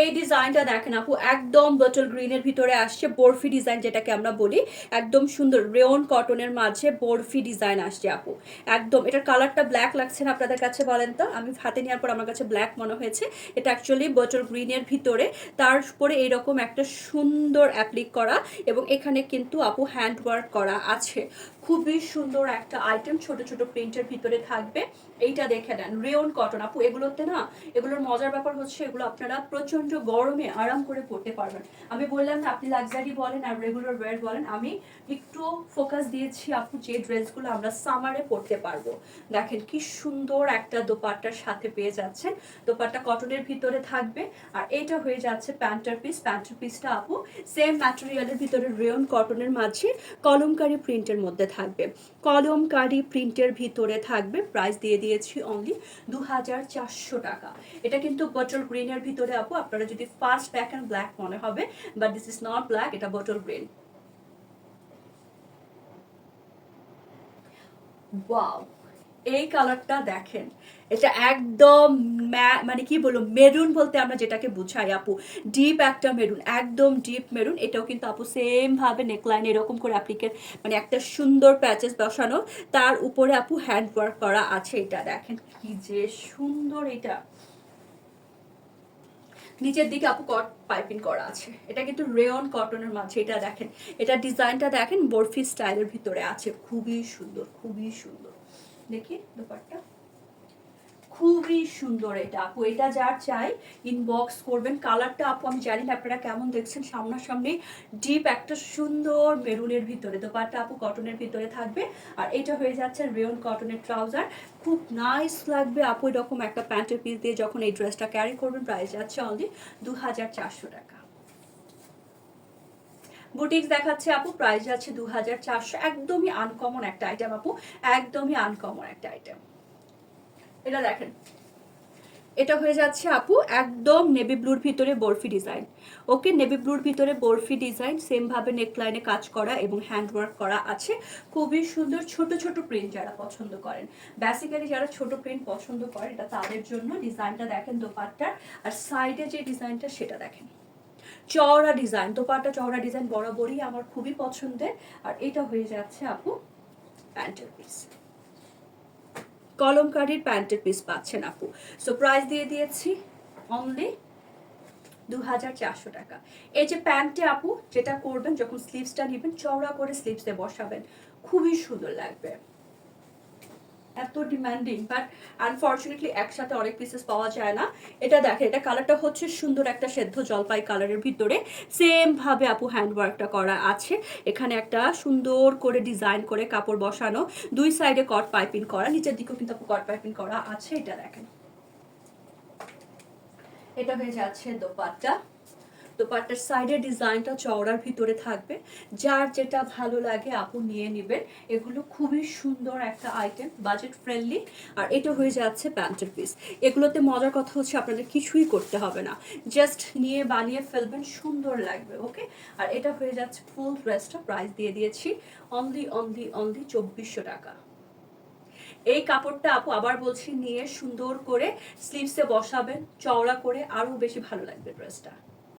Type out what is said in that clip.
এই ডিজাইনটা দেখেন আপু, একদম বটল গ্রিনের ভিতরে আসছে, বরফি ডিজাইন যেটাকে আমরা বলি। একদম সুন্দর রেয়ন কটনের মাঝে বরফি ডিজাইন আসছে আপু। একদম এটার কালারটা ব্ল্যাক লাগছে না আপনাদের কাছে বলেন তো? আমি হাতে নেওয়ার পর আমার কাছে ব্ল্যাক মনে হয়েছে। এটা অ্যাকচুয়ালি বটল গ্রিনের ভিতরে, তারপরে এইরকম একটা সুন্দর অ্যাপ্লিক করা, এবং এখানে কিন্তু আপু হ্যান্ড ওয়ার্ক করা আছে। খুবই সুন্দর একটা আইটেম, ছোট ছোট প্রিন্টের ভিতরে থাকবে। এইটা দেখে নেন, রেয়ন কটন আপু। এগুলোতে না, এগুলোর মজার ব্যাপার হচ্ছে এগুলো আপনারা প্রচন্ড গরমে আরাম করে পড়তে পারবেন। আমি বললাম না, আপনি লাক্সারি বলেন আর রেগুলার ওয়্যার বলেন, আমি একটু ফোকাস দিয়েছি আপু যে ড্রেসগুলো আমরা সামারে পরতে পারবো। দেখেন কি সুন্দর একটা দোপাট্টার সাথে পেয়ে যাচ্ছেন। দোপাট্টা কটনের ভিতরে থাকবে, আর এটা হয়ে যাচ্ছে প্যান্টার পিস। প্যান্টার পিসটা আপু সেম ম্যাটেরিয়ালের ভিতরে রেয়ন কটনের মাঝে কলমকারি প্রিন্টের মধ্যে থাকবে। কলমকারি প্রিন্টের ভিতরে থাকবে। প্রাইস দিয়ে দিয়েছি অনলি 2400 টাকা। এটা কিন্তু বটল গ্রিনের ভিতরে আপু, আপনারা যদি ফার্স্ট ব্ল্যাক অ্যান্ড ব্ল্যাক মনে হবে, but this is not black, এটা বটল গ্রিন। ওয়াও, এই কালারটা দেখেন, এটা একদম মানে কি বলবো, মেরুন বলতে আমরা যেটাকে বুঝাই আপু, ডিপ একটা মেরুন, একদম ডিপ মেরুন। এটাও কিন্তু আপু সেম ভাবে নেকলাইন এরকম করে অ্যাপ্লিকের মানে একটা সুন্দর প্যাচেস বসানো, তার উপরে আপু হ্যান্ড ওয়ার্ক করা আছে। এটা দেখেন কি যে সুন্দর, এটা নিচের দিকে আপু কট পাইপিং করা আছে। এটা কিন্তু রেয়ন কটনের মাঝে, এটা দেখেন, এটা ডিজাইনটা দেখেন বরফি স্টাইলের ভিতরে আছে। খুবই সুন্দর, খুবই সুন্দর। দেখি দোপাট্টা, খুবই সুন্দর এটা আপু। এটা যার চাই ইনবক্স করবেন। কালারটা আপু আমি জানি না আপনারা কেমন দেখছেন, সামনাসামনি ডিপ একটা সুন্দর মেরুনের ভিতরে। দোপাট্টা আপু কটনের ভিতরে থাকবে, আর এটা হয়ে যাচ্ছে রেয়ন কটনের ট্রাউজার। খুব নাইস লাগবে আপু এরকম একটা প্যান্টের পিস দিয়ে যখন এই ড্রেসটা ক্যারি করবেন। প্রাইস যাচ্ছে অনলি 2400 টাকা। বুটিক্স দেখাচ্ছে আপু, প্রাইস যাচ্ছে 2400। একদমই আনকমন একটা আইটেম আপু, একদমই আনকমন একটা আইটেম। এটা দেখেন, এটা হয়ে যাচ্ছে আপু একদম নেভি ব্লুর ভিতরে বরফি ডিজাইন। ওকে, নেভি ব্লুর ভিতরে বরফি ডিজাইন, সেম ভাবে নেকলাইনে কাজ করা এবং হ্যান্ড ওয়ার্ক করা আছে। খুবই সুন্দর। ছোট ছোট প্রিন্ট যারা পছন্দ করেন, বেসিক্যালি যারা ছোট প্রিন্ট পছন্দ করেন, এটা তাদের জন্য। ডিজাইনটা দেখেন দোপাট্টার, আর সাইডে যে ডিজাইনটা সেটা দেখেন, চওড়া ডিজাইন। দোপাট্টা চওড়া ডিজাইন বরাবরই আমার খুবই পছন্দের। আর এটা হয়ে যাচ্ছে আপু প্যান্টের পিস, কলমকারীর প্যান্টের পিস পাচ্ছেন আপু। সো প্রাইস দিয়ে দিয়েছি অনলি 2400 টাকা। এই যে প্যান্টে আপু যেটা করবেন, যখন স্লিভসটা নেবেন চওড়া করে স্লিভসে বসাবেন, খুবই সুন্দর লাগবে। এত ডিমান্ডিং, বাট আনফর্চুনেটলি একসাথে অনেক পিসেস পাওয়া যায় না। এটা দেখেন, এটা কালারটা হচ্ছে সুন্দর একটা সেদ্ধ জলপাই কালারের ভিতরে। সেম ভাবে আপু হ্যান্ড ওয়ার্কটা করা আছে। এখানে একটা সুন্দর করে ডিজাইন করে কাপড় বসানো, দুই সাইডে কট পাইপিং করা, নিচের দিকেও কিন্তু আপু কট পাইপিং করা আছে। এটা দেখেন, এটা হয়ে যাচ্ছে দোপাট্টা। দোপাট্টার সাইডের ডিজাইনটা চওড়ার ভিতরে থাকবে। যার যেটা ভালো লাগে আপু নিয়ে নেবেন। এগুলো খুবই সুন্দর একটা আইটেম, বাজেট ফ্রেন্ডলি। আর এটা হয়ে যাচ্ছে প্যান্টের পিস। এগুলোতে মজার কথা হচ্ছে আপনাদের কিছুই করতে হবে না, জাস্ট নিয়ে বানিয়ে ফেলবেন, সুন্দর লাগবে। ওকে, আর এটা হয়ে যাচ্ছে ফুল ড্রেসটা। প্রাইস দিয়ে দিয়েছি অনলি অনলি অনলি 2400 টাকা। এই কাপড়টা আপু আবার বলছি, নিয়ে সুন্দর করে স্লিভসে বসাবেন চওড়া করে, আরো বেশি ভালো লাগবে ড্রেসটা।